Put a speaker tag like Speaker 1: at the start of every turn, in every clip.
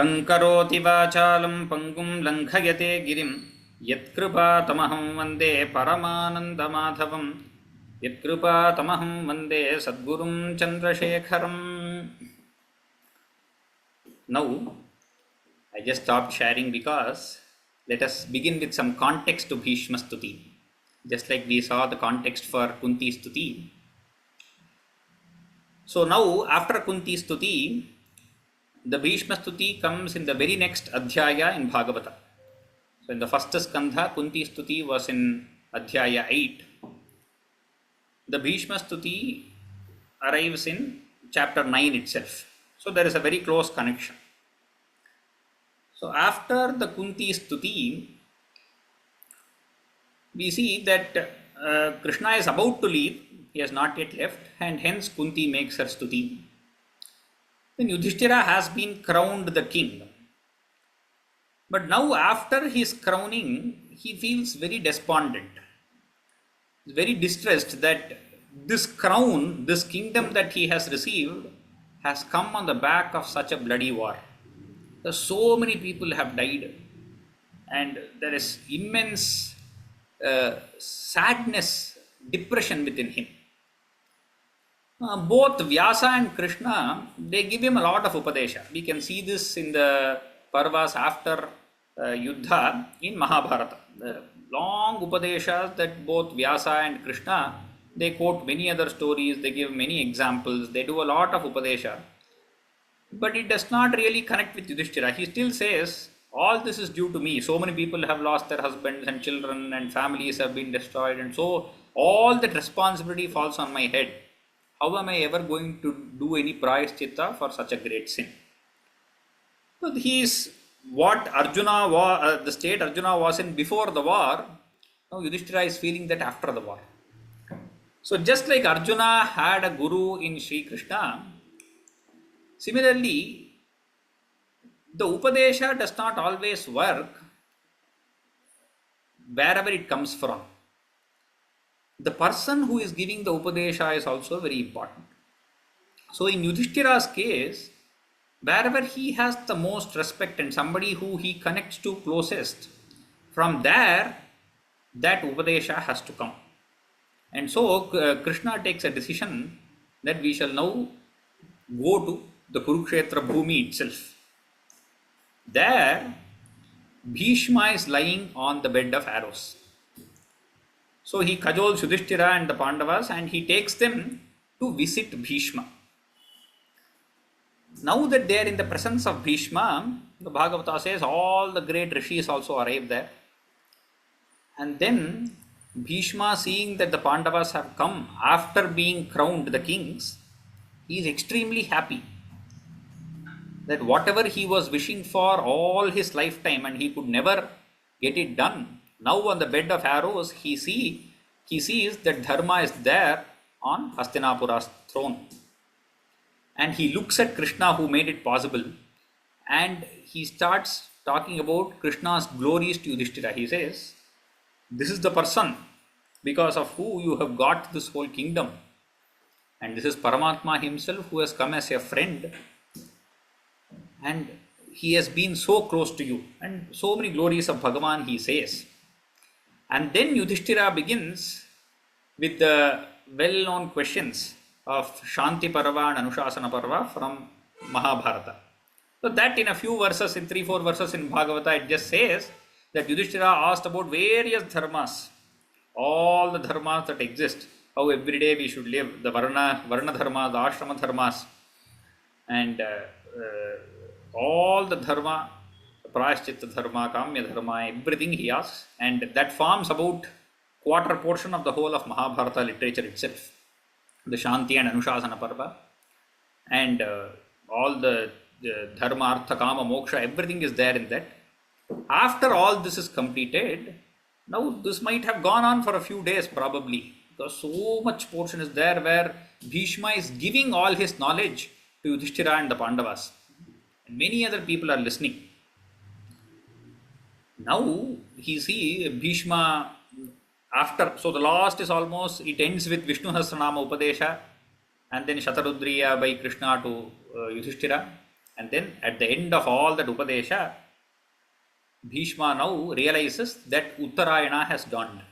Speaker 1: मूकं करोति वाचालं पङ्गुं लङ्घयते गिरिं यत्कृपातमहं वन्दे परमानन्दमाधवं यत्कृपातमहं वन्दे सद्गुरुं चन्द्रशेखरम्. Now, I just stopped sharing because let us begin with some context to Bhīṣma Stutiḥ. Just like we saw the context for Kunti Stuti. So now, after Kunti Stuti, the Bhīṣma Stuti comes in the very next Adhyaya in Bhagavata. So in the first skandha, Kunti Stuti was in Adhyaya 8. The Bhīṣma Stuti arrives in chapter 9 itself. So there is a very close connection. So after the Kunti Stuti, we see that Krishna is about to leave. He has not yet left, and hence Kunti makes her Stuti. Then Yudhishthira has been crowned the king. But now after his crowning, he feels very despondent, very distressed that this crown, this kingdom that he has received has come on the back of such a bloody war. So many people have died and there is immense sadness, depression within him. Both Vyasa and Krishna, they give him a lot of Upadesha. We can see this in the Parvas after Yuddha in Mahabharata. The long Upadeshas that both Vyasa and Krishna, they quote many other stories, they give many examples, they do a lot of Upadesha. But it does not really connect with Yudhishthira. He still says, all this is due to me. So many people have lost their husbands and children and families have been destroyed, and so all that responsibility falls on my head. How am I ever going to do any prayaschitta for such a great sin? So he is what Arjuna was, the state Arjuna was in before the war. Now Yudhishthira is feeling that after the war. So just like Arjuna had a guru in Shri Krishna, similarly, the Upadesha does not always work wherever it comes from. The person who is giving the Upadesha is also very important. So in Yudhishthira's case, wherever he has the most respect and somebody who he connects to closest, from there, that Upadesha has to come. And so Krishna takes a decision that we shall now go to the Kurukshetra Bhumi itself. There, Bhishma is lying on the bed of arrows. So he cajoles Yudhishthira and the Pandavas and he takes them to visit Bhishma. Now that they are in the presence of Bhishma, the Bhagavata says all the great rishis also arrive there. And then Bhishma, seeing that the Pandavas have come after being crowned the kings, he is extremely happy that whatever he was wishing for all his lifetime and he could never get it done, now on the bed of arrows he sees that Dharma is there on Hastinapura's throne. And he looks at Krishna who made it possible and he starts talking about Krishna's glories to Yudhishthira. He says, this is the person because of who you have got this whole kingdom. And this is Paramatma himself who has come as a friend. And he has been so close to you. And so many glories of Bhagavan he says. And then Yudhishthira begins with the well-known questions of Shanti Parva and Anushasana Parva from Mahabharata. So that in a few verses, in 3-4 verses in Bhagavata, it just says that Yudhishthira asked about various dharmas, all the dharmas that exist, how every day we should live, the Varna dharmas, the Ashrama dharmas, and all the dharma, Prayaschitta dharma, Kamya dharma, everything he asks, and that forms about quarter portion of the whole of Mahabharata literature itself. The Shanti and Anushasana Parva, and all the dharma, artha, kama, moksha, everything is there in that. After all this is completed, now this might have gone on for a few days probably, because so much portion is there where Bhishma is giving all his knowledge to Yudhishthira and the Pandavas. And many other people are listening. Now, he see Bhishma after, so the last is almost, it ends with Vishnu Sahasranama Upadesha and then Shatarudriya by Krishna to Yudhishthira. And then at the end of all that Upadesha, Bhishma now realizes that Uttarayana has dawned.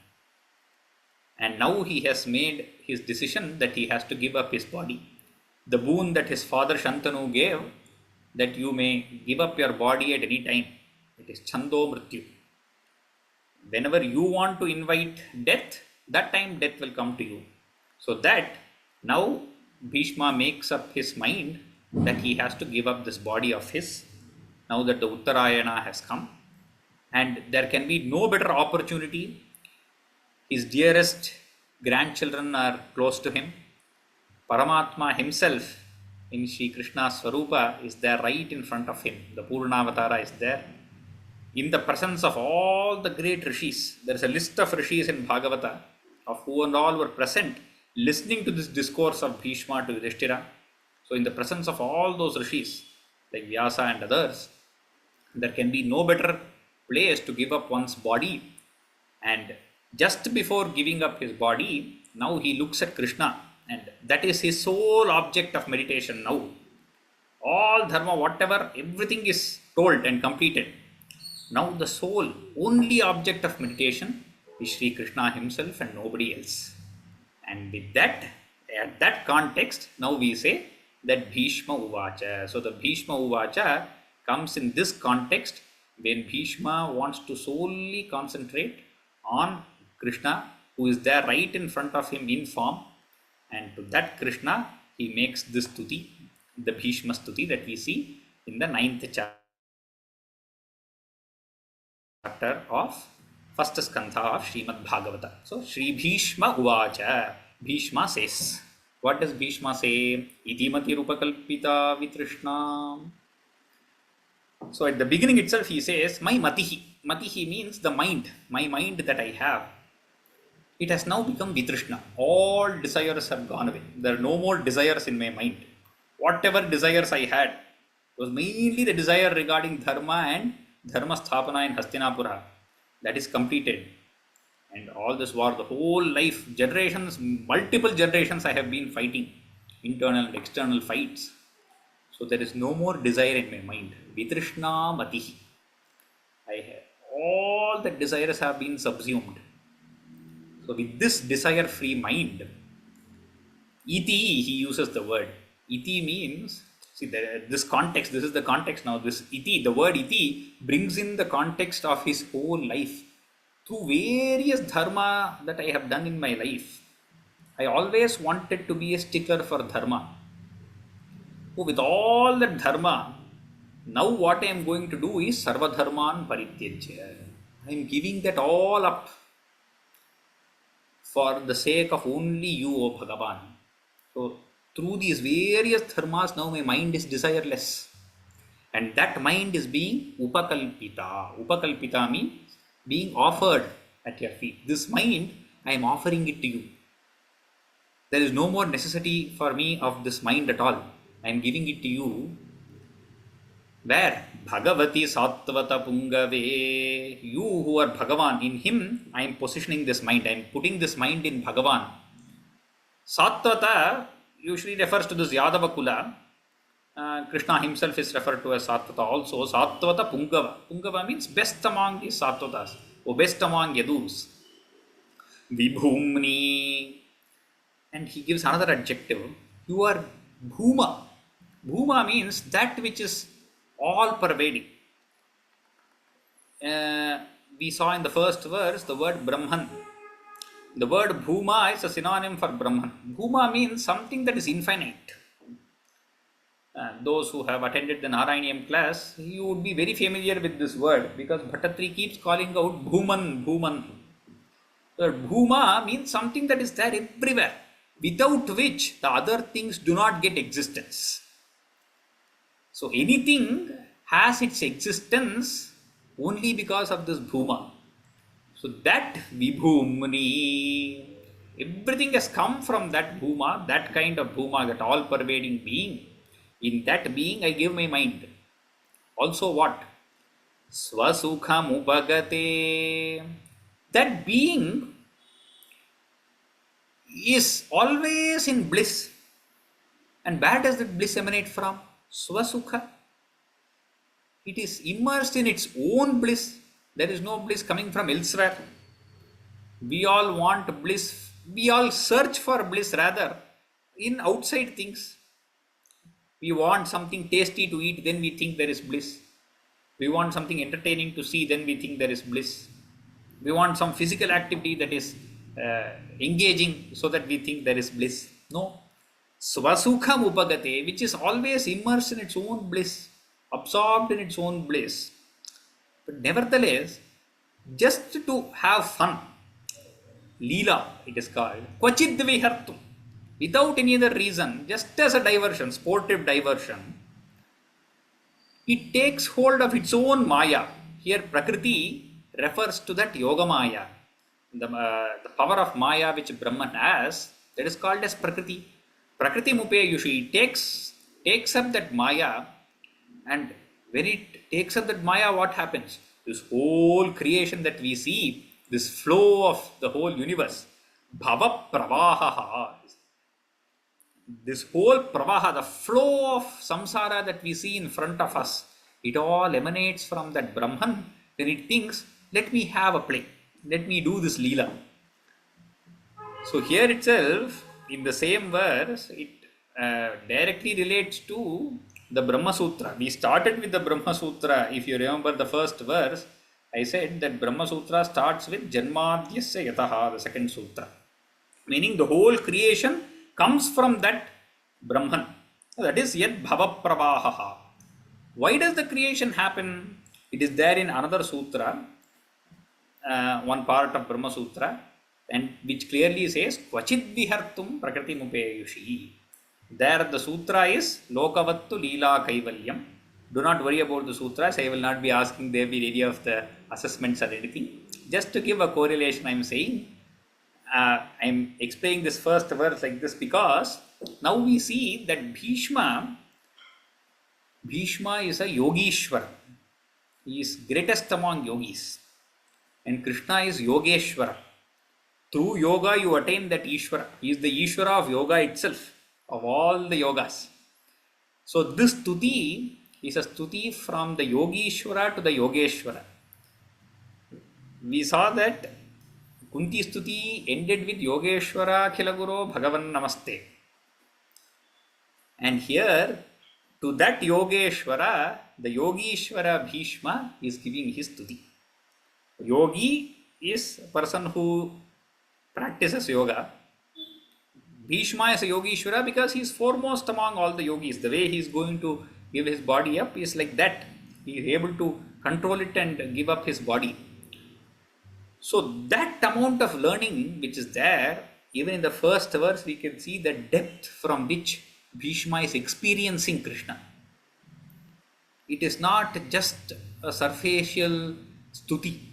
Speaker 1: And now he has made his decision that he has to give up his body. The boon that his father Shantanu gave, that you may give up your body at any time. It is Chando Mrityu. Whenever you want to invite death, that time death will come to you. So that now Bhishma makes up his mind that he has to give up this body of his, now that the Uttarayana has come. And there can be no better opportunity. His dearest grandchildren are close to him. Paramatma himself in Shri Krishna's Swarupa is there right in front of him. The Purnavatara is there. In the presence of all the great rishis, there is a list of rishis in Bhagavata of who and all were present listening to this discourse of Bhishma to Yudhishthira. So in the presence of all those rishis like Vyasa and others, there can be no better place to give up one's body. And just before giving up his body, now he looks at Krishna, and that is his sole object of meditation now. All dharma, whatever, everything is told and completed. Now the sole, only object of meditation is Shri Krishna himself and nobody else. And with that, at that context, now we say that Bhishma Uvacha. So the Bhishma Uvacha comes in this context when Bhishma wants to solely concentrate on Krishna, who is there right in front of him in form. And to that Krishna, he makes this Stuti, the Bhishma Stuti that we see in the 9th chapter of first skandha of Srimad Bhagavata. So, Shri Bhishma Uvacha, Bhishma says. What does Bhishma say? Iti mati rupakalpita vitrishna. So, at the beginning itself, he says, my matihi. Matihi means the mind, my mind that I have. It has now become vitrishna. All desires have gone away. There are no more desires in my mind. Whatever desires I had was mainly the desire regarding dharma and dharma sthapana in Hastinapura. That is completed. And all this war, the whole life, generations, multiple generations I have been fighting. Internal and external fights. So there is no more desire in my mind. Vitrishna matihi. All the desires have been subsumed. So with this desire-free mind, iti, he uses the word. Iti means, see this context, this is the context now. This iti, the word iti brings in the context of his whole life. Through various dharma that I have done in my life, I always wanted to be a stickler for dharma. So with all that dharma, now what I am going to do is sarva dharman parityajya. I am giving that all up for the sake of only you, O Bhagavan. So through these various dharmas, now my mind is desireless. And that mind is being upakalpita. Upakalpita means being offered at your feet. This mind, I am offering it to you. There is no more necessity for me of this mind at all. I am giving it to you. Where? Bhagavati Sattvata Pungave. You who are Bhagavan, in him I am positioning this mind. I am putting this mind in Bhagavan. Sattvata usually refers to this Yadava Kula. Krishna himself is referred to as Sattvata also. Sattvata Pungava. Pungava means best among the Sattvatas, or best among Yadus. Vibhumni. And he gives another adjective. You are Bhuma. Bhuma means that which is all pervading. We saw in the first verse the word Brahman. The word Bhuma is a synonym for Brahman. Bhuma means something that is infinite. Those who have attended the Narayaniam class, you would be very familiar with this word because Bhattatri keeps calling out Bhuman, Bhuman. So Bhuma means something that is there everywhere, without which the other things do not get existence. So anything has its existence only because of this Bhuma. So that Vibhumni, everything has come from that Bhuma, that kind of Bhuma, that all-pervading being. In that being, I give my mind. Also what? Swasukham upagate. That being is always in bliss. And where does that bliss emanate from? Swasukha. It is immersed in its own bliss. There is no bliss coming from elsewhere. We all want bliss. We all search for bliss rather in outside things. We want something tasty to eat, then we think there is bliss. We want something entertaining to see, then we think there is bliss. We want some physical activity that is engaging, so that we think there is bliss. No. Svasukham upagate, which is always immersed in its own bliss, absorbed in its own bliss. But nevertheless, just to have fun, Leela it is called, Kvachid vihartum, without any other reason, just as a diversion, sportive diversion, it takes hold of its own Maya. Here Prakriti refers to that Yoga Maya. The power of Maya which Brahman has, that is called as Prakriti. Prakriti Mupeyushi takes up that Maya, and when it takes up that Maya, what happens? This whole creation that we see, this flow of the whole universe, Bhava Pravaha, this whole Pravaha, the flow of samsara that we see in front of us, it all emanates from that Brahman. Then it thinks, let me have a play, let me do this Leela. So here itself, in the same verse, it directly relates to the Brahma Sutra. We started with the Brahma Sutra. If you remember the first verse, I said that Brahma Sutra starts with Janmadhyasya Yataha, the second sutra. Meaning the whole creation comes from that Brahman. That is Yad Bhava Pravaha. Why does the creation happen? It is there in another sutra, one part of Brahma Sutra, and which clearly says Kvachid vihartum prakriti mupeyushi. There the sutra is Lokavattu Leela Kaivalyam. Do not worry about the sutras. I will not be asking there be any of the assessments or anything. Just to give a correlation, I am saying, I am explaining this first verse like this because now we see that Bhishma is a Yogishwara. He is greatest among yogis. And Krishna is Yogeshwara. Through yoga you attain that Ishvara. He is the Ishvara of yoga itself, of all the yogas. So this Stuti is a Stuti from the Yogishvara to the Yogeshwara. We saw that Kunti Stuti ended with Yogeshwara Khilaguru Bhagavan Namaste. And here, to that Yogeshwara, the Yogishwara Bhishma is giving his Stuti. Yogi is a person who practices yoga. Bhishma is a Yogishwara because he is foremost among all the yogis. The way he is going to give his body up is like that. He is able to control it and give up his body. So that amount of learning which is there, even in the first verse, we can see the depth from which Bhishma is experiencing Krishna. It is not just a superficial stuti.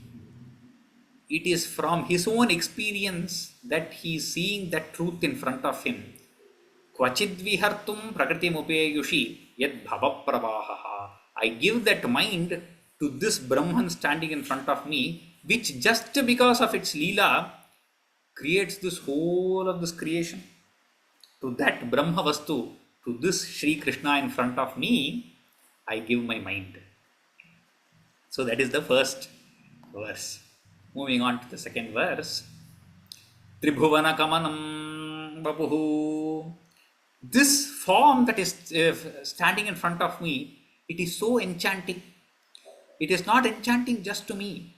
Speaker 1: It is from his own experience that he is seeing that truth in front of him. Kvachid vihartum prakriti mupeyushi yad bhava pravaha. I give that mind to this Brahman standing in front of me, which just because of its Leela creates this whole of this creation. To that Brahma Vastu, to this Shri Krishna in front of me, I give my mind. So that is the first verse. Moving on to the second verse. Tribhuvana kamanam vapuhu. This form that is standing in front of me, it is so enchanting. It is not enchanting just to me.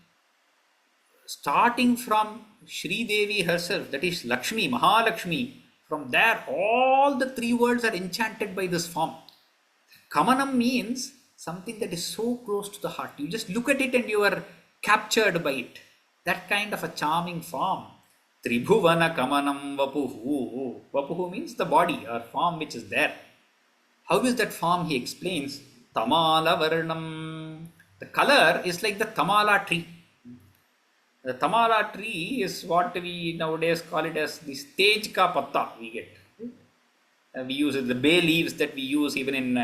Speaker 1: Starting from Shri Devi herself, that is Lakshmi, Mahalakshmi, from there all the three worlds are enchanted by this form. Kamanam means something that is so close to the heart. You just look at it and you are captured by it. That kind of a charming form. Tribhuvana kamanam vapuhu. Vapuhu means the body or form which is there. How is that form? He explains. Tamala varnam. The color is like the tamala tree. The tamala tree is what we nowadays call it as the stage ka patta we get. We use the bay leaves that we use even in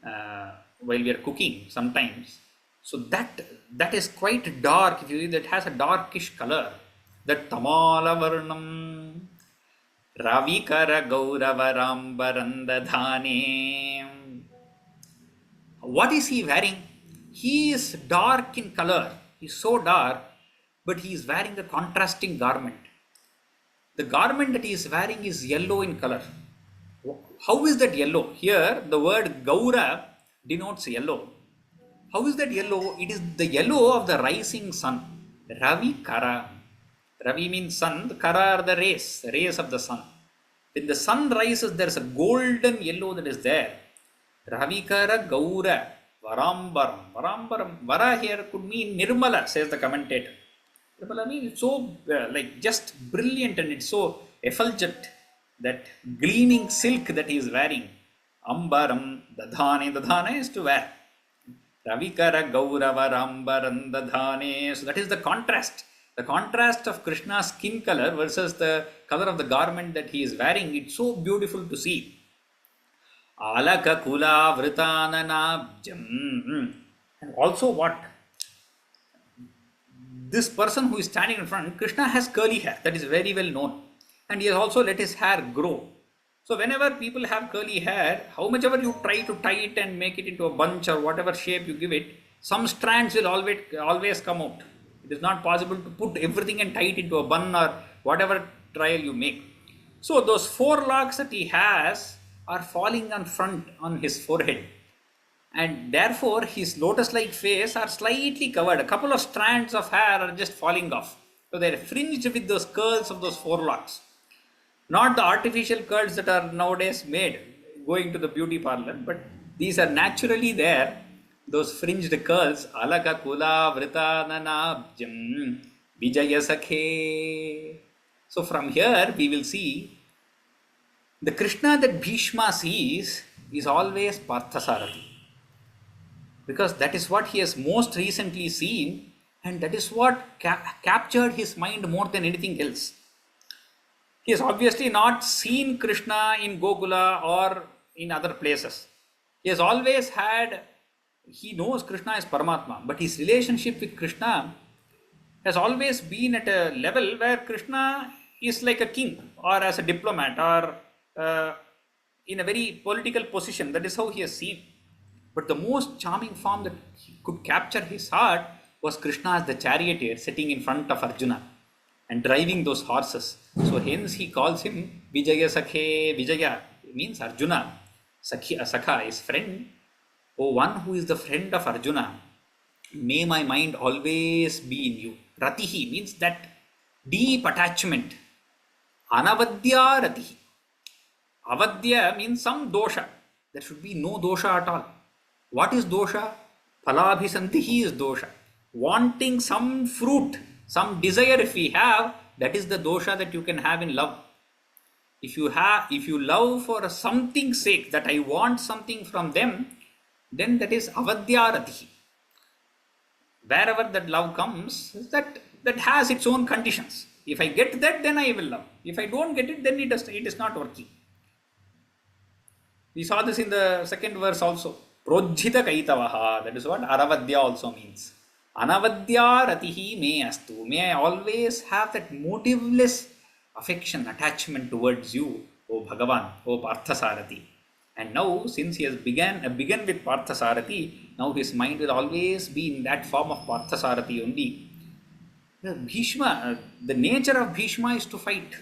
Speaker 1: while we are cooking sometimes. So that is quite dark. If you see, that has a darkish color. That tamala varnam ravikara gauravarambarandadhane. What is he wearing? He is dark in color. He is so dark, but he is wearing a contrasting garment. The garment that he is wearing is yellow in color. How is that yellow? Here, the word Gaura denotes yellow. How is that yellow? It is the yellow of the rising sun. Ravi Kara. Ravi means sun. The Kara are the rays of the sun. When the sun rises, there is a golden yellow that is there. Ravi Kara Gaura. Varambaram. Varambaram. Vara here could mean Nirmala, says the commentator. Nirmala means it's so like just brilliant and it's so effulgent. That gleaming silk that he is wearing. Ambaram Dadhane. Dadhane is to wear. Ravikara Gaurava Rambaram Dadhane. So that is the contrast. The contrast of Krishna's skin color versus the color of the garment that he is wearing. It's so beautiful to see. Alaka Kula Vritananabjam. And also what? This person who is standing in front, Krishna has curly hair. That is very well known. And he has also let his hair grow. So whenever people have curly hair, how much ever you try to tie it and make it into a bunch or whatever shape you give it, some strands will always come out. It is not possible to put everything and tie it into a bun or whatever trial you make. So those 4 locks that he has are falling on front on his forehead. And therefore his lotus-like face are slightly covered. A couple of strands of hair are just falling off. So they are fringed with those curls of those 4 locks. Not the artificial curls that are nowadays made going to the beauty parlor, but these are naturally there, those fringed curls. Alaka Kula Vritananabjam Vijaya Sakhe. So from here we will see the Krishna that Bhishma sees is always Parthasarathi. Because that is what he has most recently seen and that is what captured his mind more than anything else. He has obviously not seen Krishna in Gokula or in other places. He has always he knows Krishna is Paramatma, but his relationship with Krishna has always been at a level where Krishna is like a king or as a diplomat or in a very political position. That is how he has seen. But the most charming form that could capture his heart was Krishna as the charioteer sitting in front of Arjuna and driving those horses. So hence he calls him Vijaya Sakhe. Vijaya means Arjuna. Sakha is friend. Oh, one who is the friend of Arjuna, may my mind always be in you. Ratihi means that deep attachment. Anavadya Ratihi. Avadya means some dosha. There should be no dosha at all. What is dosha? Phalabhisantihi is dosha. Wanting some fruit, some desire if we have, that is the dosha that you can have in love. If you love for something's sake, that I want something from them, then that is avadyarati. Wherever that love comes, that has its own conditions. If I get that, then I will love. If I don't get it, then it is not working. We saw this in the second verse also. Projjita kaitavaha. That is what aravadya also means. Anavadya ratihi me astu. May I always have that motiveless affection, attachment towards you, O Bhagavan, O Parthasarathi. And now, since he has begun with Parthasarathi, now his mind will always be in that form of Parthasarathi only. Bhishma, the nature of Bhishma is to fight.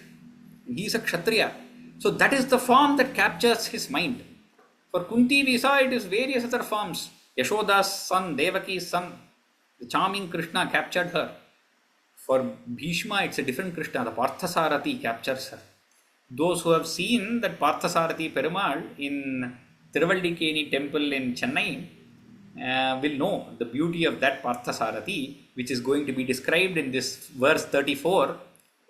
Speaker 1: He is a Kshatriya. So that is the form that captures his mind. For Kunti, we saw it is various other forms. Yashoda's son, Devaki's son, the charming Krishna captured her. For Bhishma, it's a different Krishna. The Parthasarathi captures her. Those who have seen that Parthasarathi Perumal in Tiruvallikeni temple in Chennai will know the beauty of that Parthasarathi, which is going to be described in this verse 34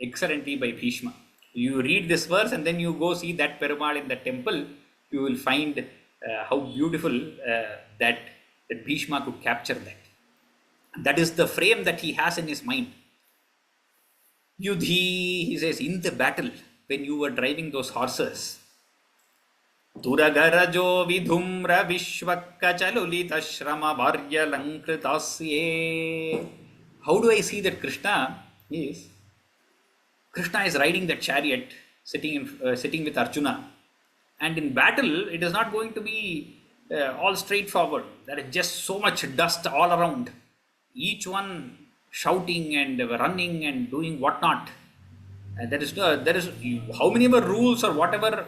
Speaker 1: excellently by Bhishma. You read this verse and then you go see that Perumal in the temple, you will find how beautiful that Bhishma could capture that. That is the frame that he has in his mind. Yudhi, he says, in the battle, when you were driving those horses, Duragarajo vidhumra vishwakka chalulita shrama bharya lankritasye. How do I see that Krishna is riding that chariot, sitting with Arjuna. And in battle, it is not going to be all straightforward. There is just so much dust all around. Each one shouting and running and doing whatnot. There is how many ever rules or whatever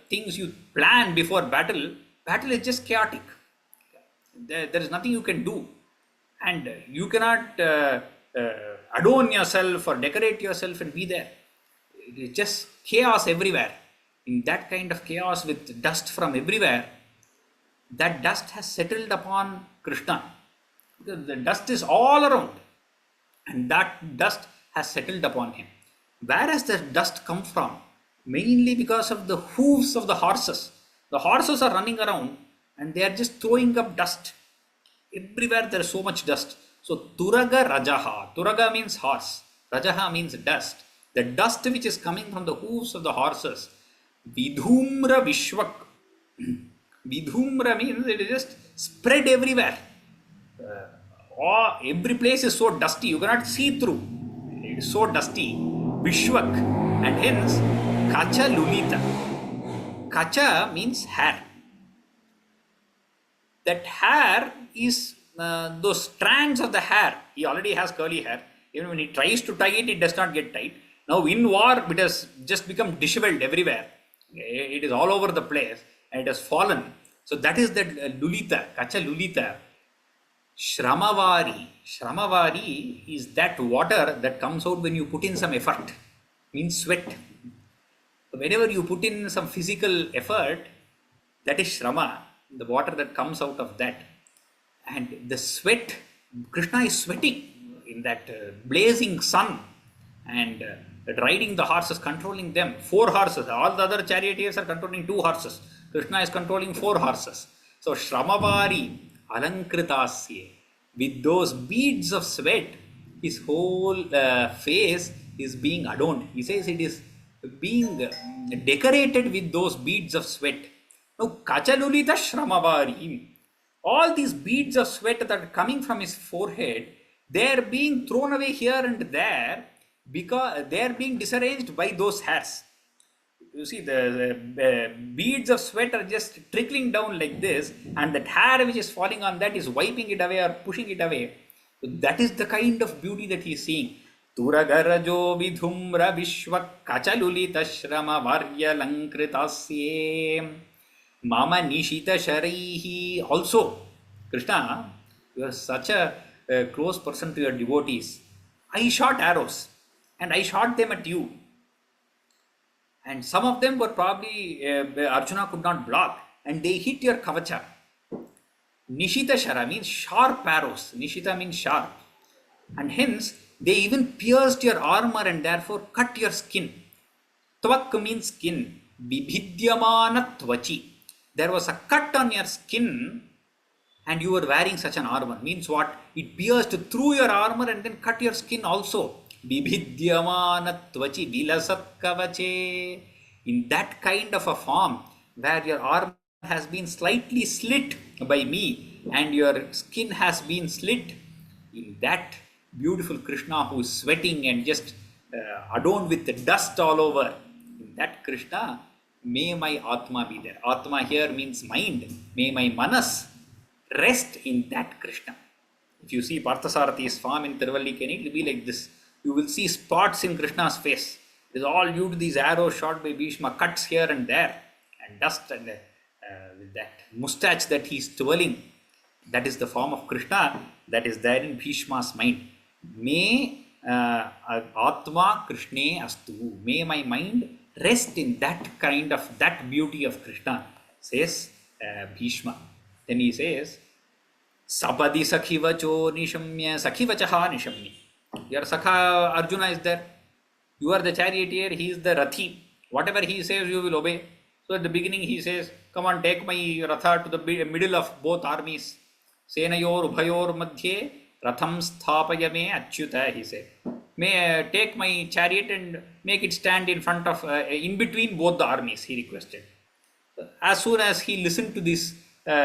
Speaker 1: things you plan before battle, battle is just chaotic. There is nothing you can do, and you cannot adorn yourself or decorate yourself and be there. It is just chaos everywhere. In that kind of chaos with dust from everywhere, that dust has settled upon Krishna. Because the dust is all around, and that dust has settled upon him. Where has the dust come from? Mainly because of the hooves of the horses. The horses are running around and they are just throwing up dust. Everywhere there is so much dust. So Turaga Rajaha. Turaga means horse. Rajaha means dust. The dust which is coming from the hooves of the horses. Vidhumra Vishwak. Vidhumra means it is just spread everywhere. Every place is so dusty, you cannot see through. It is so dusty. Vishwak. And hence, Kacha Lulita. Kacha means hair. That hair is those strands of the hair. He already has curly hair. Even when he tries to tie it, it does not get tight. Now in war, it has just become disheveled everywhere. It is all over the place and it has fallen. So that is that Lulita, Kacha Lulita. Shramavāri. Shramavāri is that water that comes out when you put in some effort. Means sweat. So whenever you put in some physical effort, that is Shrama, the water that comes out of that. And the sweat, Krishna is sweating in that blazing sun and riding the horses, controlling them. 4 horses. All the other charioteers are controlling 2 horses. Krishna is controlling 4 horses. So Shramavāri Alankritasye. With those beads of sweat, his whole face is being adorned. He says it is being decorated with those beads of sweat. Now, Kachalulita Shramavāri. All these beads of sweat that are coming from his forehead, they are being thrown away here and there because they are being disarranged by those hairs. You see, the beads of sweat are just trickling down like this, and that hair which is falling on that is wiping it away or pushing it away. So that is the kind of beauty that he is seeing. Turagarajo vidhumra vishwa kachalulita shrama varya lankritasye mama nishita sharaihi. Also, Krishna, you are such a close person to your devotees. I shot arrows and I shot them at you. And some of them were probably Arjuna could not block, and they hit your kavacha. Nishita shara means sharp arrows. Nishita means sharp. And hence, they even pierced your armor and therefore cut your skin. Tvak means skin. Vibhidyamana tvachi. There was a cut on your skin and you were wearing such an armor. Means what? It pierced through your armor and then cut your skin also. Bibhidyamana tvachi vilasat kavache. In that kind of a form where your armor has been slightly slit by me and your skin has been slit, in that beautiful Krishna who is sweating and just adorned with the dust all over, in that Krishna, may my Atma be there. Atma here means mind. May my manas rest in that Krishna. If you see Parthasarathhi's form in Tiruvallikeni, it will be like this. You will see spots in Krishna's face. It is all due to these arrows shot by Bhishma, cuts here and there, and dust and with that moustache that he is twirling. That is the form of Krishna that is there in Bhishma's mind. May Atma Krishne astu. May my mind rest in that kind of, that beauty of Krishna, says Bhishma. Then he says, Sapadi sakhivacho nishamya sakhivachaha nishamni. Your Sakha Arjuna is there. You are the charioteer, he is the Rathi. Whatever he says, you will obey. So at the beginning he says, come on, take my Ratha to the middle of both armies. Senayor ubhayor madhye Ratham sthapaya me achyuta, he said. May take my chariot and make it stand in front of, in between both the armies, he requested. As soon as he listened to this,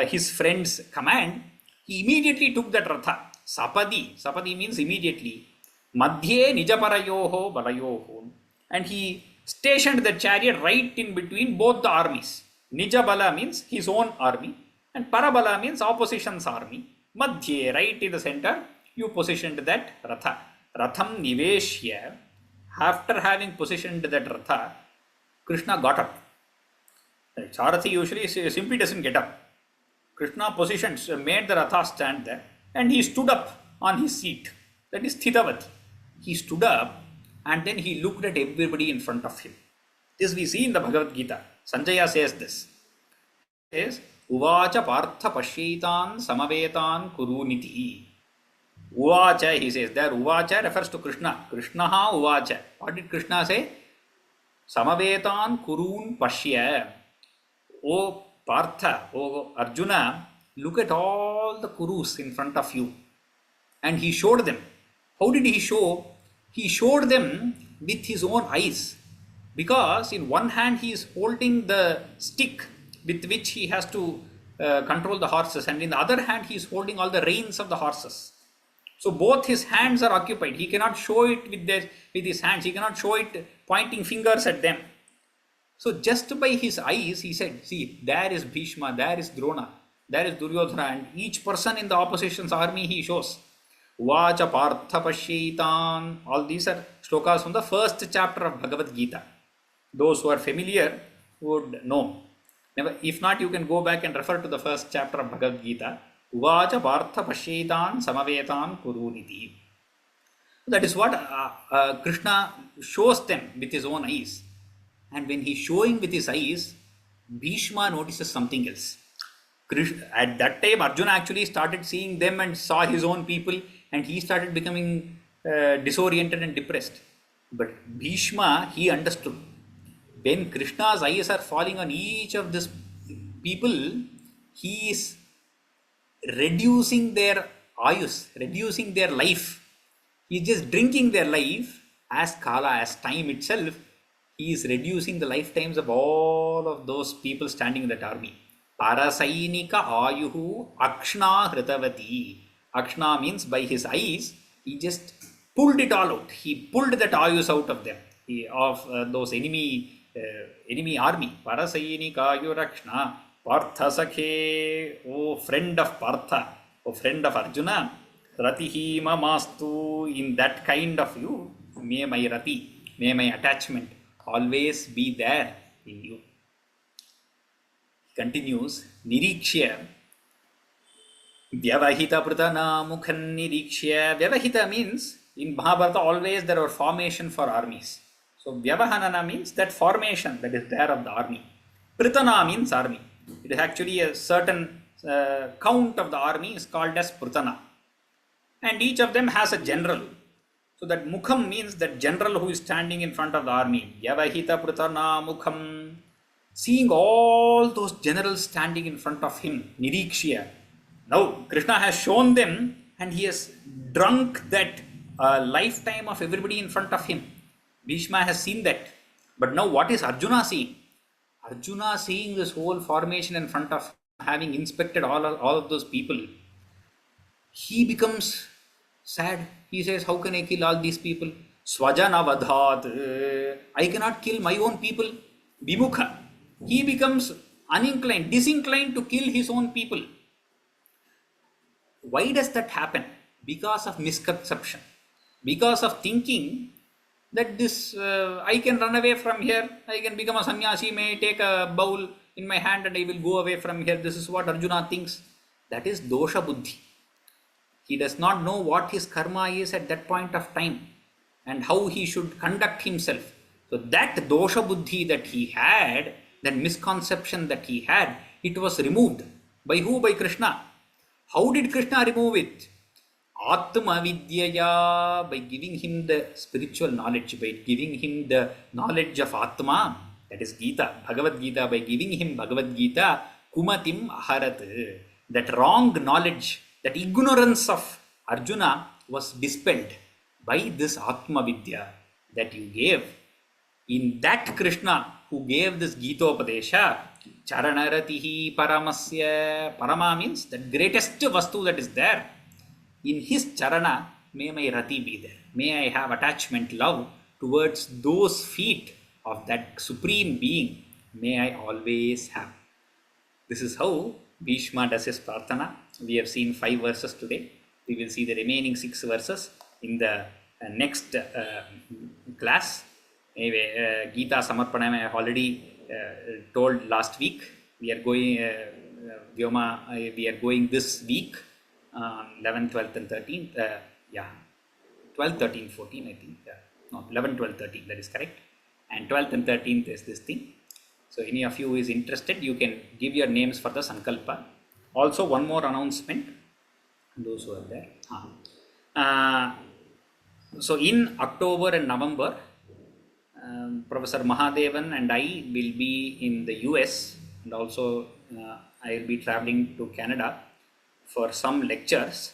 Speaker 1: his friend's command, he immediately took that Ratha. Sapadi means immediately. Madhye nijaparayoho balayoho. And he stationed the chariot right in between both the armies. Nijabala means his own army. And Parabala means opposition's army. Madhye, right in the center, you positioned that Ratha. Ratham Niveshya, after having positioned that Ratha, Krishna got up. Sarathi usually simply doesn't get up. Krishna positions, made the Ratha stand there, and he stood up on his seat. That is Sthitavati. He stood up and then he looked at everybody in front of him. This we see in the Bhagavad Gita. Sanjaya says this. He says, Uvacha Partha Pashyetan Samavetan Kuruniti. Uvacha, he says there, Uvacha refers to Krishna. Krishnaha Uvacha. What did Krishna say? Samavetan Kurun Pashya. O Partha, O Arjuna, look at all the Kurus in front of you. And he showed them. How did he show? He showed them with his own eyes. Because in one hand he is holding the stick with which he has to control the horses, and in the other hand he is holding all the reins of the horses. So both his hands are occupied. He cannot show it with his hands. He cannot show it pointing fingers at them. So just by his eyes, he said, see, there is Bhishma, there is Drona, there is Duryodhana, and each person in the opposition's army he shows. Vacha Partha Pashyetan. All these are shlokas from the first chapter of Bhagavad Gita. Those who are familiar would know. If not, you can go back and refer to the first chapter of Bhagavad Gita. Uvacha Partha Pashyetan Samavetan Kuruniti. That is what Krishna shows them with his own eyes. And when he's showing with his eyes, Bhishma notices something else. At that time, Arjuna actually started seeing them and saw his own people, and he started becoming disoriented and depressed. But Bhishma, he understood. When Krishna's eyes are falling on each of these people, he is reducing their ayus, reducing their life. He is just drinking their life as kala, as time itself. He is reducing the lifetimes of all of those people standing in that army. Parasainika ayuhu akshna hritavati. Akshna means by his eyes, he just pulled it all out. He pulled that ayus out of them, of those enemy army. Parasainika ayurakshna. Partha Sakhe, O friend of Partha, O friend of Arjuna, Ratihi Mamastu, in that kind of you, may my Rati, may my attachment always be there in you. Continues, Nirikshya, Vyavahita Pratana Mukhan Nirikshya. Vyavahita means, in Bhagavata always there are formation for armies. So Vyavahanana means that formation that is there of the army. Pratana means army. It is actually a certain count of the army is called as Pratana. And each of them has a general. So that Mukham means that general who is standing in front of the army. Yavahita Pratana Mukham. Seeing all those generals standing in front of him, Nirikshya. Now Krishna has shown them and he has drunk that lifetime of everybody in front of him. Bhishma has seen that. But now what is Arjuna seeing? Arjuna seeing this whole formation in front of him, having inspected all of those people, he becomes sad. He says, how can I kill all these people? Swajana vadhat. I cannot kill my own people. Vimukha. He becomes uninclined, disinclined to kill his own people. Why does that happen? Because of misconception. Because of thinking that this, I can run away from here, I can become a sannyasi, may take a bowl in my hand and I will go away from here. This is what Arjuna thinks. That is dosha buddhi. He does not know what his karma is at that point of time and how he should conduct himself. So that dosha buddhi that he had, that misconception that he had, it was removed. By who? By Krishna. How did Krishna remove it? Atma Vidyaya, by giving him the spiritual knowledge, by giving him the knowledge of Atma, that is Gita, Bhagavad Gita, by giving him Bhagavad Gita, Kumatim Aharat, that wrong knowledge, that ignorance of Arjuna was dispelled by this Atma Vidya that you gave. In that Krishna who gave this Gitopadesha, Charanaratihi Paramasya, Parama means the greatest Vastu that is there. In his charana, may my rati be there. May I have attachment, love towards those feet of that supreme being. May I always have. This is how Bhishma does his prarthana. We have seen 5 verses today. We will see the remaining 6 verses in the next class. Anyway, Gita Samarpanam I have already told last week. We are going we are going this week, 11th, 12th and 13th. 12th, 13th, 14th I think. No, 11th, 12th, 13th, that is correct. And 12th and 13th is this thing. So any of you is interested, you can give your names for the Sankalpa. Also one more announcement, those who are there. So in October and November, Professor Mahadevan and I will be in the US, and also I will be traveling to Canada for some lectures.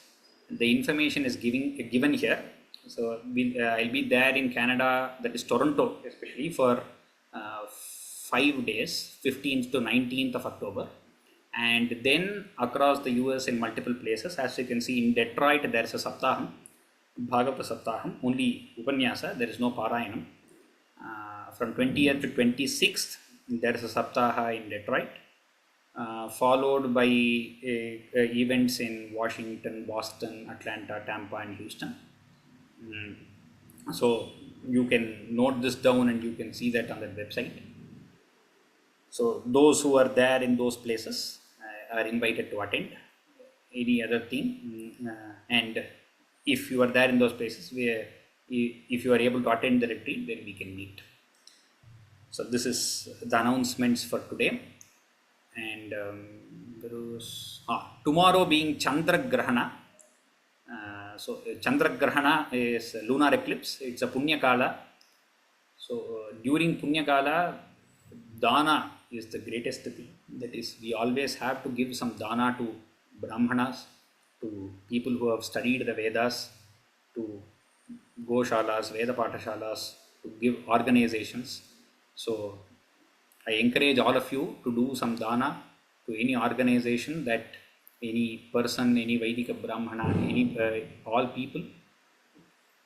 Speaker 1: The information is given here. So I'll be there in Canada, that is Toronto especially, for 5 days, 15th to 19th of October, and then across the US in multiple places. As you can see, in Detroit there is a Saptaham, Bhagavata Saptaham, only Upanyasa, there is no Parayanam. From 20th to 26th there is a Saptaha in Detroit, followed by events in Washington, Boston, Atlanta, Tampa and Houston. So you can note this down and you can see that on the website. So those who are there in those places are invited to attend. Any other thing, and if you are there in those places, if you are able to attend the retreat, then we can meet. So this is the announcements for today. And tomorrow being Chandra Grahana. So Chandra Grahana is lunar eclipse. It's a Punya Kala. So during Punya Kala, Dana is the greatest thing. That is, we always have to give some Dana to Brahmanas, to people who have studied the Vedas, to Goshalas, Veda Pathashalas, to give organizations. So I encourage all of you to do some Dana to any organization, that any person, any Vaidika Brahmana, any all people,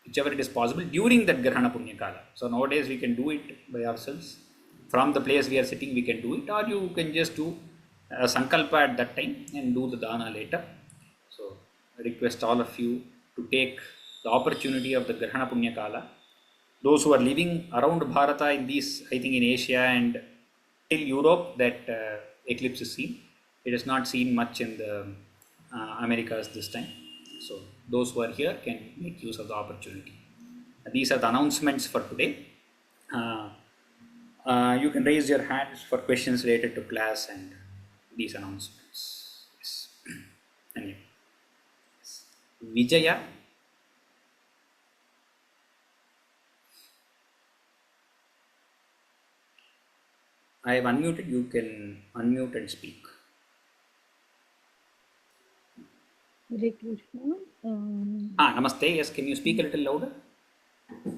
Speaker 1: whichever it is possible during that Grahana Punya Kala. So nowadays we can do it by ourselves. From the place we are sitting we can do it, or you can just do a Sankalpa at that time and do the Dana later. So I request all of you to take the opportunity of the Grahana Punya Kala. Those who are living around Bharata in these, I think in Asia and till Europe, that eclipse is seen. It is not seen much in the Americas this time. So those who are here can make use of the opportunity. These are the announcements for today. You can raise your hands for questions related to class and these announcements. Yes. And yes. Vijaya. I have unmuted. You can unmute and speak.
Speaker 2: Hare Krishna.
Speaker 1: Namaste. Yes, can you speak a little louder?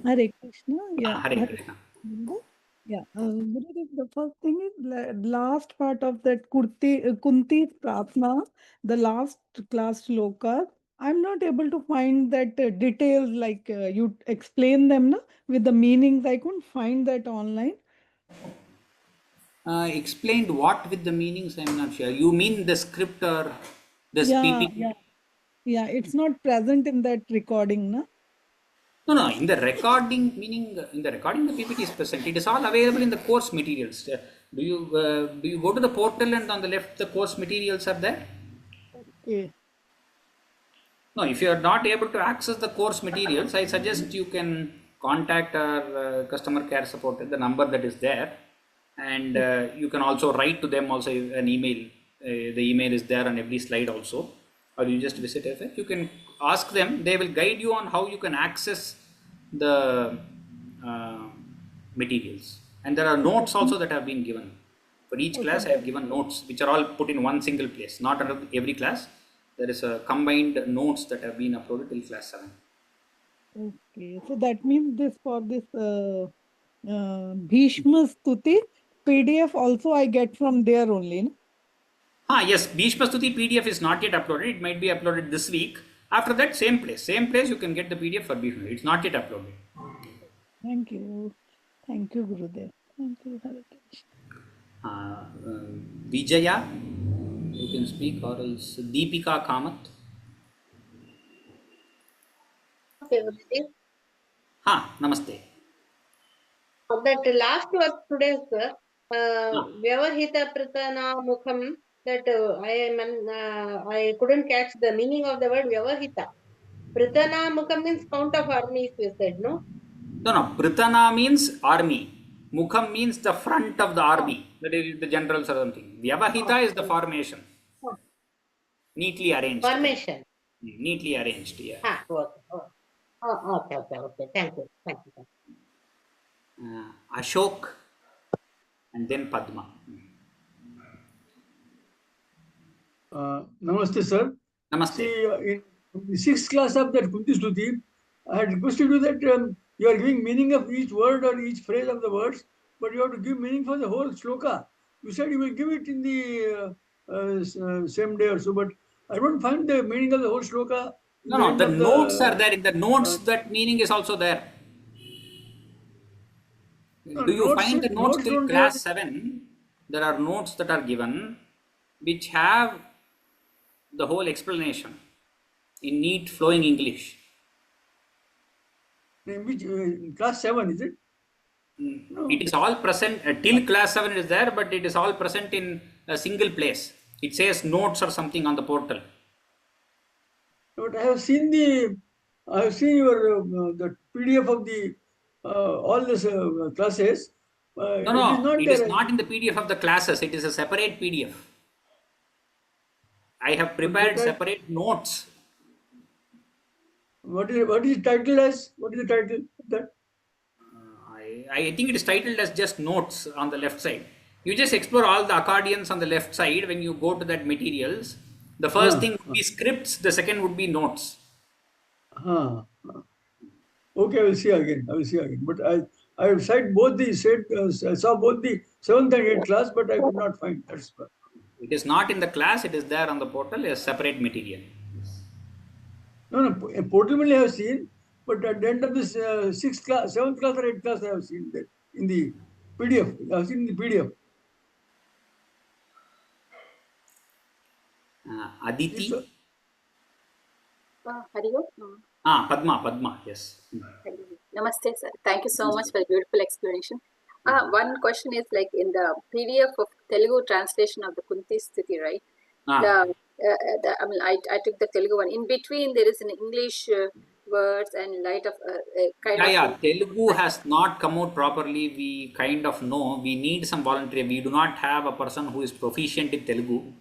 Speaker 2: Hare Krishna. Yeah.
Speaker 1: Hare Krishna.
Speaker 2: Yeah. Gurudev, the first thing is last part of that Kunti's Pratna, the last class shloka. I'm not able to find that details like you explain them na, with the meanings. I couldn't find that online.
Speaker 1: Explained what with the meanings? I'm not sure. You mean the script or this PPT?
Speaker 2: Yeah. It's not present in that recording, na?
Speaker 1: No. In the recording, meaning in the recording, the PPT is present. It is all available in the course materials. Do you go to the portal and on the left the course materials are there?
Speaker 2: Okay.
Speaker 1: No, if you are not able to access the course materials, I suggest you can contact our customer care support, the number that is there, and you can also write to them also an email. The email is there on every slide also, or you just visit FF. You can ask them; they will guide you on how you can access the materials. And there are notes also that have been given. For each class, I have given notes which are all put in one single place, not under every class. There is a combined notes that have been uploaded till class 7.
Speaker 2: Okay, so that means this for this Bhīṣma Stutiḥ PDF also I get from there only. No?
Speaker 1: Yes, Bhīṣma Stutiḥ PDF is not yet uploaded. It might be uploaded this week. After that, same place you can get the PDF for Bhīṣma. It's not yet uploaded.
Speaker 2: Thank you. Thank you, Gurudev. Thank you, Hare Krishna.
Speaker 1: Vijaya, you can speak, or else Deepika Kamath. Namaste.
Speaker 3: That last word today, sir,
Speaker 1: Ah.
Speaker 3: Vyavahita Pratana Mukham, that I couldn't catch the meaning of the word Vyavahita. Pratana Mukham means count of armies, you said, no?
Speaker 1: No. Pritana means army. Mukham means the front of the
Speaker 3: Oh,
Speaker 1: army. That is the generals or something. Vyavahita is the formation.
Speaker 3: oh.
Speaker 1: Neatly arranged.
Speaker 3: Formation.
Speaker 1: Neatly arranged, yeah.
Speaker 3: Okay. Okay. Thank you.
Speaker 1: Ashok and then Padma.
Speaker 4: Namaste, sir.
Speaker 1: Namaste.
Speaker 4: See, in the sixth class of that Kunti Stuti, I had requested you that you are giving meaning of each word or each phrase of the words, but you have to give meaning for the whole shloka. You said you will give it in the same day or so, but I don't find the meaning of the whole shloka in the
Speaker 1: No,
Speaker 4: end
Speaker 1: the
Speaker 4: of
Speaker 1: notes are
Speaker 4: the.
Speaker 1: there. In the notes, that meaning is also there. Do you find the notes
Speaker 4: Notes
Speaker 1: till
Speaker 4: don't have.
Speaker 1: class 7? There are notes that are given which have the whole explanation in neat flowing English.
Speaker 4: In which class 7 is it? No.
Speaker 1: It is all present till class 7 is there, but it is all present in a single place. It says notes or something on the portal.
Speaker 4: But I have seen your the PDF of the all these classes. It is not
Speaker 1: It is
Speaker 4: there.
Speaker 1: not in the PDF of the classes. It is a separate PDF. I have prepared separate notes.
Speaker 4: What is it titled as? What is the title of that?
Speaker 1: I think it is titled as just notes on the left side. You just explore all the accordions on the left side when you go to that materials. The first thing would be scripts, the second would be notes.
Speaker 4: Okay, I will see again. But I have said both the I saw both the 7th and 8th class, but I could not find. That's why.
Speaker 1: It is not in the class, it is there on the portal as separate material.
Speaker 4: No, a portal only I have seen, but at the end of this 6th class, 7th class or 8th class, I have seen that in the PDF. I have seen in the PDF.
Speaker 1: Aditi. Padma, yes.
Speaker 5: Namaste, sir. Thank you so much for a beautiful explanation. One question is like in the PDF of Telugu translation of the Kunti Stuti, right? I took the Telugu one. In between, there is an English words and light of kind of.
Speaker 1: Telugu has not come out properly. We kind of know. We need some volunteer. We do not have a person who is proficient in Telugu.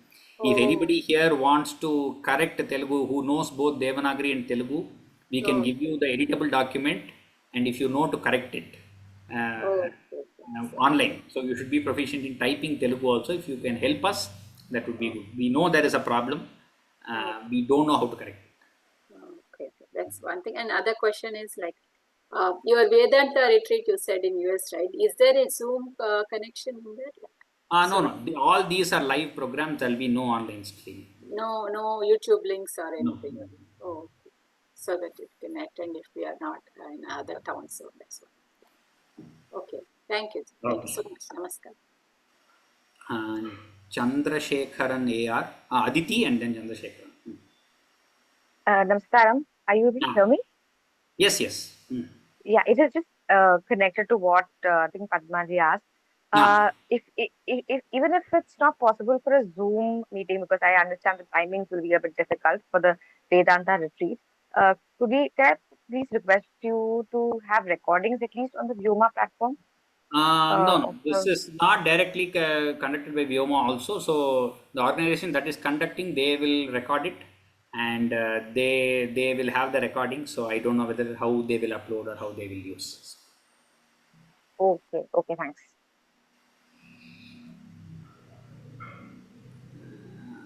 Speaker 1: If anybody here wants to correct Telugu, who knows both Devanagari and Telugu, we can give you the editable document, and if you know to correct it online. So you should be proficient in typing Telugu also. If you can help us, that would be good. We know there is a problem. We don't know how to correct it.
Speaker 5: Okay, that's one thing. And other question is like your Vedanta retreat you said in US, right? Is there a Zoom connection in that?
Speaker 1: No. All these are live programs. There will be no online stream.
Speaker 5: No YouTube links or anything.
Speaker 1: No.
Speaker 5: Oh, okay. So that it can attend if we are not in other towns. So that's why. Okay. Thank you. Thank you so much. Namaskar.
Speaker 1: Chandrasekharan AR. Aditi and then Chandrasekharan.
Speaker 6: Namaskaram. Are you able to hear me?
Speaker 1: Yes.
Speaker 6: Yeah, it is just connected to what I think Padmaji asked. If even if it's not possible for a Zoom meeting, because I understand the timings will be a bit difficult for the Vedanta retreat, can I please request you to have recordings at least on the Vyoma platform?
Speaker 1: No. This is not directly conducted by Vyoma also. So the organization that is conducting, they will record it, and they will have the recording. So I don't know whether how they will upload or how they will use.
Speaker 6: Okay, thanks.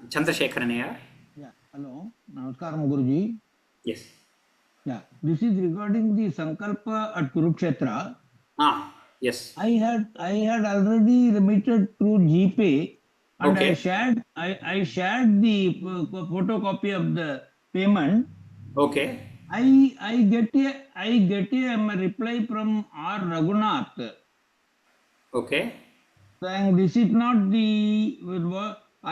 Speaker 1: Chandrasekharan AR.
Speaker 7: Yeah, hello. Namaskaram, Guruji.
Speaker 1: Yes.
Speaker 7: Yeah, this is regarding the Sankalpa at Kurukshetra.
Speaker 1: Yes.
Speaker 7: I had already remitted through GPay, and
Speaker 1: okay.
Speaker 7: I shared the photocopy of the payment.
Speaker 1: Okay.
Speaker 7: I get a reply from R. Raghunath.
Speaker 1: Okay.
Speaker 7: Saying this is not the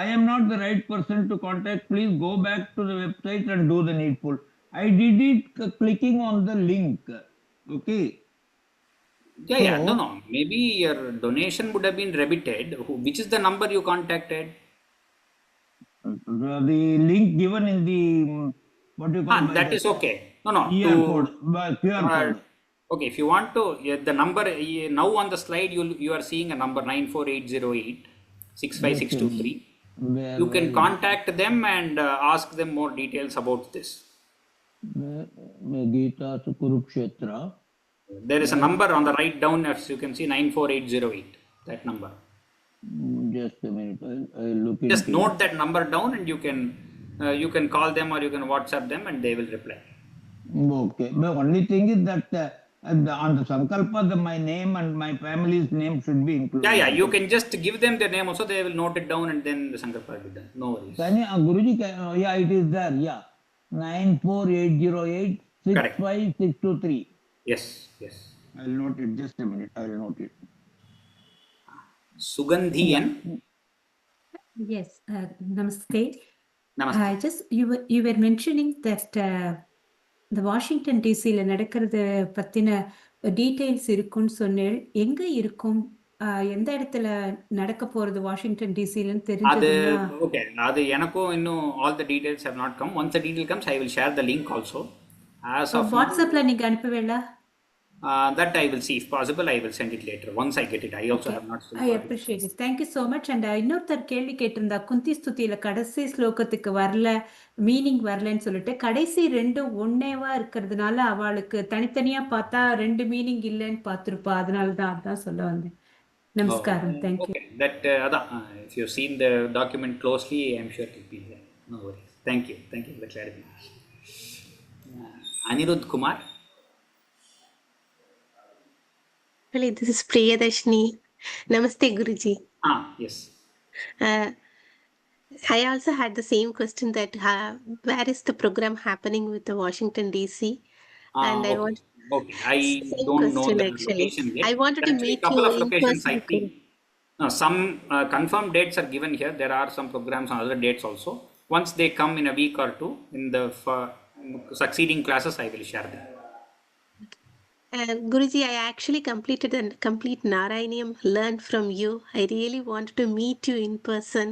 Speaker 7: I am not the right person to contact. Please go back to the website and do the needful. I did it clicking on the link. Okay.
Speaker 1: Yeah,
Speaker 7: So,
Speaker 1: no. Maybe your donation would have been remitted. Which is the number you contacted?
Speaker 7: the link given in the what do you call by
Speaker 1: That
Speaker 7: the
Speaker 1: is okay. No.
Speaker 7: QR code, by QR code.
Speaker 1: Okay, if you want to, the number now on the slide, you are seeing a number 94808 65623.
Speaker 7: Where
Speaker 1: You can
Speaker 7: is
Speaker 1: contact them and ask them more details about this.
Speaker 7: Gita Kurukshetra.
Speaker 1: There is a number on the right down, as you can see, 94808. That number.
Speaker 7: Just a minute. I'll look into
Speaker 1: Just note that number down, and you can call them or you can WhatsApp them, and they will reply.
Speaker 7: Okay. The only thing is that on the Sankalpa, my name and my family's name should be included.
Speaker 1: Yeah. You can just give them their name also. They will note it down, and then the Sankalpa will be done. No worries.
Speaker 7: Guruji, yeah, it is there. Yeah. 94808 65623.
Speaker 1: Yes.
Speaker 7: I'll note it. Just a minute. I'll note it.
Speaker 1: Sugandhiyan.
Speaker 8: Yes, namaste.
Speaker 1: Namaste.
Speaker 8: Just you were mentioning that the Washington DC ல நடக்கிறது பத்தின details இருக்குன்னு சொன்னேன். எங்க இருக்கும்? எந்த இடத்துல நடக்க போறது வாஷிங்டன் டிசிலன்னு தெரிஞ்சதுன்னா?
Speaker 1: Okay, அது எனக்கும் இன்னும் all the details have not come. Once the detail comes, I will share the link also. As of
Speaker 8: வாட்ஸ்அப்ல நீங்க அனுப்புவீங்களா?
Speaker 1: That I will see. If possible, I will send it later. Once I get it, I also have not seen
Speaker 8: I appreciate it. Thank you so much. And இன்னொருத்தர் கேள்வி கேட்டிருந்தா, குந்தி ஸ்துதியில கடைசி ஸ்லோகத்துக்கு வரல, meaning வரலன்னு சொல்லிட்டு, கடைசி ரெண்டும் ஒன்னேவா இருக்கிறதுனால அவளுக்கு தனித்தனியா பார்த்தா ரெண்டு மீனிங் இல்லைன்னு பார்த்திருப்பா. அதனாலதான் அதான் சொல்ல வந்தேன். Namaskaram. Thank you.
Speaker 1: Okay, that if you've seen the document closely, I'm sure it will be there. No worries. Thank you for the clarification. Anirudh Kumar.
Speaker 9: Hello, this is Priyadarshini. Namaste, Guruji.
Speaker 1: Yes.
Speaker 9: I also had the same question that where is the program happening with the Washington DC? And
Speaker 1: okay.
Speaker 9: I want.
Speaker 1: Okay, I don't know the location yet.
Speaker 9: I wanted to meet
Speaker 1: couple
Speaker 9: you
Speaker 1: of
Speaker 9: in
Speaker 1: locations,
Speaker 9: person.
Speaker 1: I think. No, some confirmed dates are given here. There are some programs on other dates also. Once they come in a week or two, in the succeeding classes, I will share them.
Speaker 9: Guruji, I actually completed a complete Narayaniam learned from you. I really wanted to meet you in person.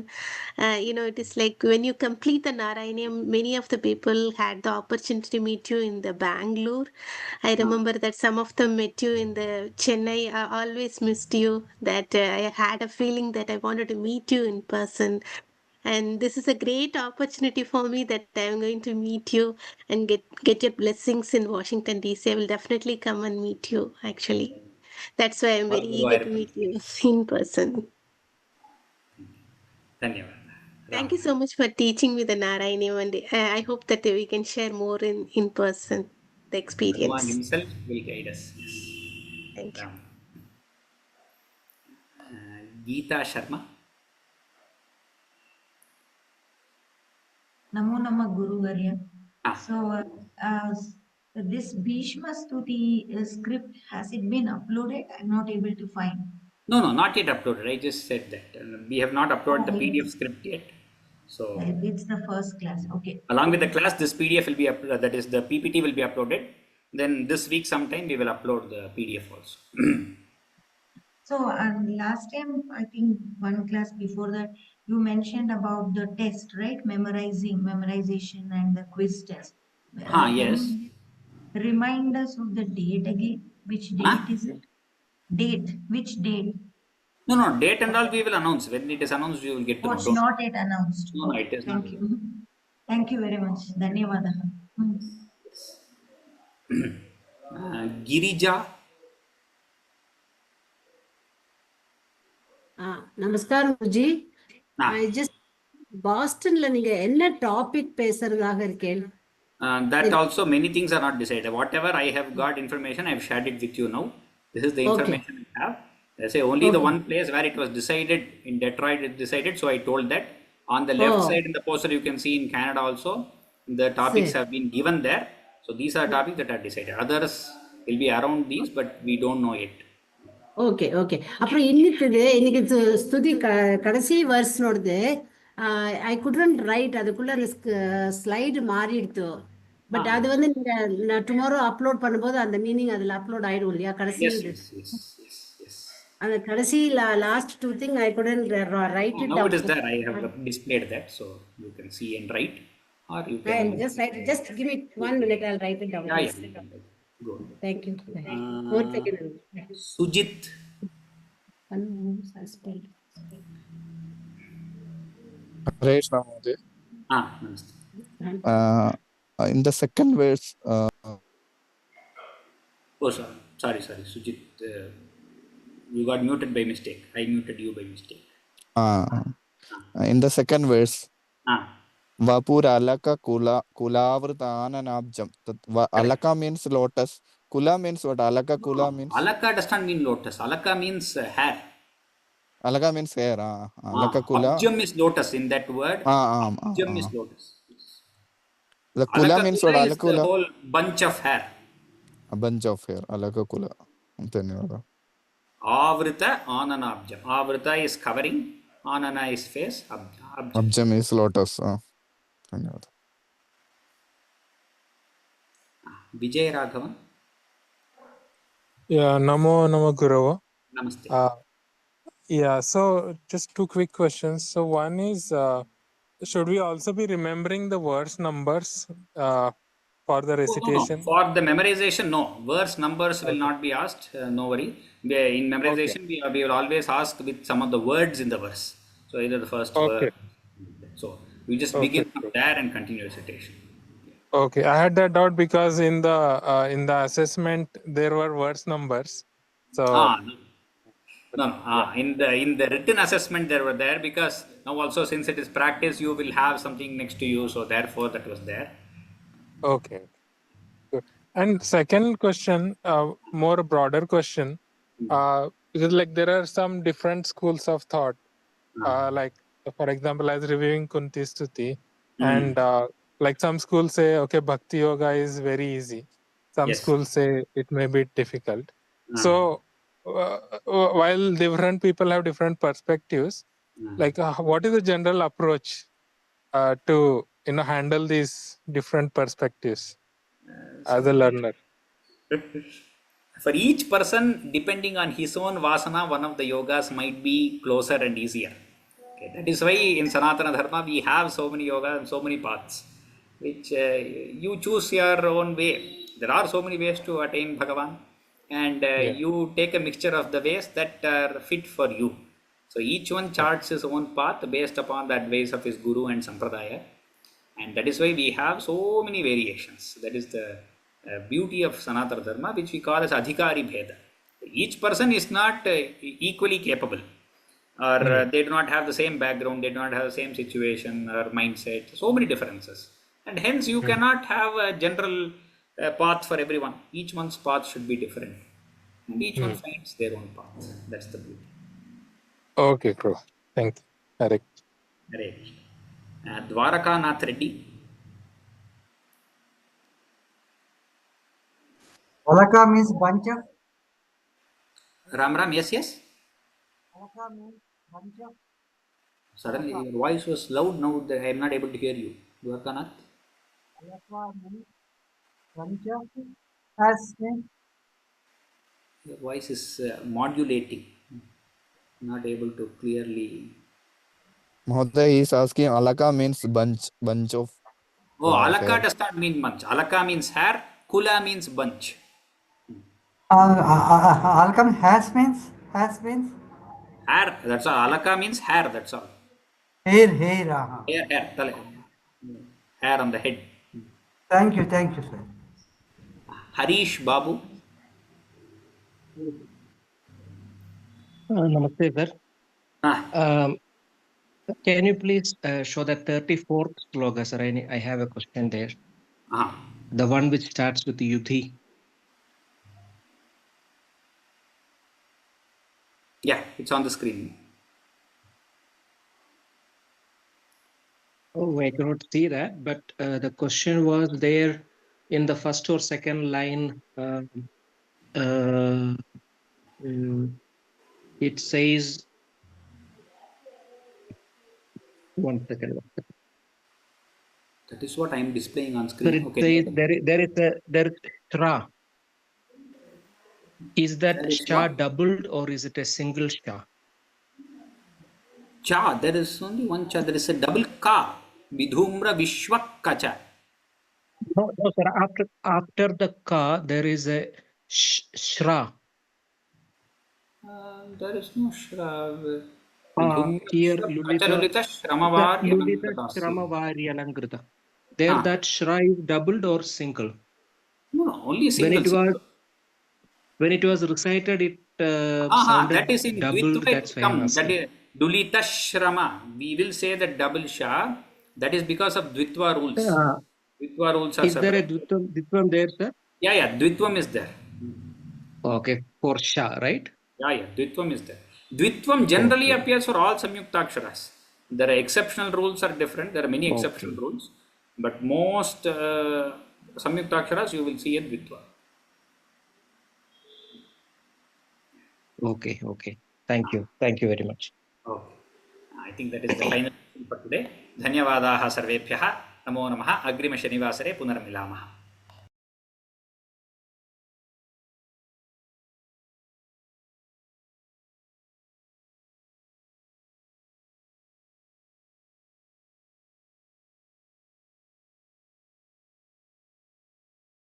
Speaker 9: It is like when you complete the Narayaniam, many of the people had the opportunity to meet you in the Bangalore. I remember that some of them met you in the Chennai. I always missed you. That I had a feeling that I wanted to meet you in person. And this is a great opportunity for me that I'm going to meet you and get your blessings in Washington DC. I will definitely come and meet you, actually. That's why I'm very eager to meet you in person. Thank you so much for teaching me the Narayaniam, and I hope that we can share more in person, the experience.
Speaker 1: Bhagavan himself will guide us. Yes.
Speaker 9: Thank you.
Speaker 1: Geeta Sharma.
Speaker 10: Namo Nama Guru Varya. So, this Bhīṣma Stutiḥ script, has it been uploaded? I'm not able to find.
Speaker 1: No, not yet uploaded. I just said that. We have not uploaded the PDF script yet. So,
Speaker 10: it's the first class. Okay.
Speaker 1: Along with the class, this PDF will be uploaded. That is, the PPT will be uploaded. Then this week sometime we will upload the PDF also.
Speaker 10: So, last time, I think one class before that, you mentioned about the test, right? Memorization and the quiz test.
Speaker 1: Yes.
Speaker 10: Remind us of the date again. Which date is it? Date. Which date?
Speaker 1: No, date and all we will announce. When it is announced, we will get to know.
Speaker 10: It's not yet announced.
Speaker 1: No, it is
Speaker 10: Thank
Speaker 1: not.
Speaker 10: you. Thank you very much. Dhanyavada.
Speaker 1: Girija.
Speaker 11: நமஸ்காரம் Guruji. I just பாஸ்டன்ல நீங்க என்ன topic பேசுறதாக இருக்கேன்?
Speaker 1: That also many things are not decided. Whatever I have got information, I have shared it with you now. This is the information I have. I say only the one place where it was decided in Detroit, it decided. So I told that. On the left side in the poster, you can see in Canada also, the topics have been given there. So these are topics that are decided. Others will be around these, but we don't know yet.
Speaker 11: Okay அப்புறம் இன்னைக்கு ஸ்துதி கடைசி வருஷனோடது I couldn't write அதுக்குள்ள slide மாறிடுத்து but அது வந்து நீங்க tomorrow upload பண்ணும்போது அந்த meaning அதுல அப்லோட் ஆயிடும் இல்லையா கடைசி அந்த கடைசி last two thing I couldn't write it
Speaker 1: Now
Speaker 11: down.
Speaker 1: it is there. I have displayed that, so you can see and write, or you can
Speaker 11: just write it. Just give me 1 minute. I'll write it down.
Speaker 1: Yeah. Go.
Speaker 11: Thank you. One second.
Speaker 1: Sujit.
Speaker 12: Namaste. In the second verse.
Speaker 1: Oh, sorry, Sujit. You got muted by mistake. I muted you by mistake.
Speaker 12: In the second verse. Vapura alaka kulavritananabjam. Alaka means lotus. Kula means what? Alaka kula means?
Speaker 1: Alaka does not mean lotus. Alaka means hair.
Speaker 12: Alaka means hair. Alaka kula.
Speaker 1: Abjam is lotus in that word. Abjam is lotus.
Speaker 12: The kula means what?
Speaker 1: Alaka kula is the whole bunch of hair.
Speaker 12: A bunch of hair. Alaka kula.
Speaker 1: Avrita ananabjam. Avrita is covering. Anana is face.
Speaker 12: Abjam is lotus.
Speaker 1: Vijay Raghavan.
Speaker 13: Yeah, Namo Gurava.
Speaker 1: Namaste.
Speaker 13: Yeah, so just two quick questions. So one is, should we also be remembering the verse numbers for the recitation?
Speaker 1: No. For the memorization, no. Verse numbers will not be asked. No worry. In memorization, we will always ask with some of the words in the verse. So either the first word. So we just begin from there and continue recitation.
Speaker 13: Okay, I had that doubt because in the assessment there were verse numbers. So
Speaker 1: no. In the written assessment there were there because now also since it is practice you will have something next to you, so therefore that was there.
Speaker 13: Okay, good. And second question, more broader question, because like there are some different schools of thought, like for example, as reviewing Kunti Stuti, and like some schools say, okay, Bhakti Yoga is very easy. Some schools say it may be difficult. So while different people have different perspectives, like what is the general approach to handle these different perspectives as a learner?
Speaker 1: For each person, depending on his own vasana, one of the yogas might be closer and easier. Okay, that is why in Sanatana Dharma we have so many yogas and so many paths, which you choose your own way. There are so many ways to attain Bhagavan, and you take a mixture of the ways that are fit for you. So each one charts his own path based upon the advice of his guru and sampradaya, and that is why we have so many variations. That is the beauty of Sanatana Dharma, which we call as Adhikari Bheda. Each person is not equally capable, or they do not have the same background, they do not have the same situation or mindset, so many differences. And hence you cannot have a general path for everyone. Each one's path should be different. And each one finds their own path. That's the beauty.
Speaker 13: Okay, cool. Thank you. Correct.
Speaker 1: Hare Krishna. Dwarakanath Reddy.
Speaker 14: Alaka means bunch of.
Speaker 1: Ram, yes.
Speaker 14: Alaka means bunch of.
Speaker 1: Suddenly your voice was loud, now I am not able to hear you. Dwarakanath.
Speaker 14: Alaka means bunch of. Has means.
Speaker 1: Your voice is modulating. Not able to clearly.
Speaker 12: Mahoday is asking alaka means bunch of.
Speaker 1: Oh, alaka hair. Does not mean bunch. Alaka means hair. Kula means bunch.
Speaker 14: Alaka has means.
Speaker 1: Hair. That's all. Alaka means hair. That's all.
Speaker 14: Hair.
Speaker 1: Hair. Hair on the head.
Speaker 14: Thank you, sir.
Speaker 1: Harish Babu.
Speaker 15: Namaste, sir. Can you please show the 34th sloka, sir? I have a question there. The one which starts with Yudhi.
Speaker 1: Yeah, it's on the screen.
Speaker 15: Oh, I cannot see that, but the question was there in the first or second line. It says One second.
Speaker 1: That is what I am displaying on
Speaker 15: Sir,
Speaker 1: screen.
Speaker 15: it
Speaker 1: Okay.
Speaker 15: says there is Shra. Is that
Speaker 1: There is
Speaker 15: Sha
Speaker 1: what?
Speaker 15: doubled or is it a single Sha?
Speaker 1: Cha. There is only one cha. There is a double ka. Vidhumra Vishwakacha.
Speaker 15: No, no, sir. After the Ka, there is a Shra.
Speaker 1: There is no shra.
Speaker 15: Here, Lulita
Speaker 1: Lulita Shramavar Yanamkratasi.
Speaker 15: Shramavaryalankrita. There, that Shra is doubled or single?
Speaker 1: No, only
Speaker 15: When
Speaker 1: single.
Speaker 15: when it was recited, it
Speaker 1: That
Speaker 15: sounded
Speaker 1: is in
Speaker 15: doubled.
Speaker 1: Dvitva
Speaker 15: That's
Speaker 1: it
Speaker 15: why I'm
Speaker 1: come. That
Speaker 15: asking.
Speaker 1: is Dulita Shrama. We will say that double Sha. That is because of Dvitva rules. Dvitva rules are
Speaker 15: Is there a
Speaker 1: separate.
Speaker 15: Dvitvam there, sir?
Speaker 1: Yeah, Dvitvam is there.
Speaker 15: Okay, for Sha, right?
Speaker 1: Yeah, Dvitvam is there. Dvitvam generally appears for all Samyuktaksharas. There are exceptional rules are different. There are many exceptional rules. But most Samyuktaksharas you will see a Dvitva.
Speaker 15: Okay. Thank you very much.
Speaker 1: Okay. I think that is the final for today. Dhanyavadaha sarvebhyah. Namo namaha. Agrima shanivasare punarmilamah.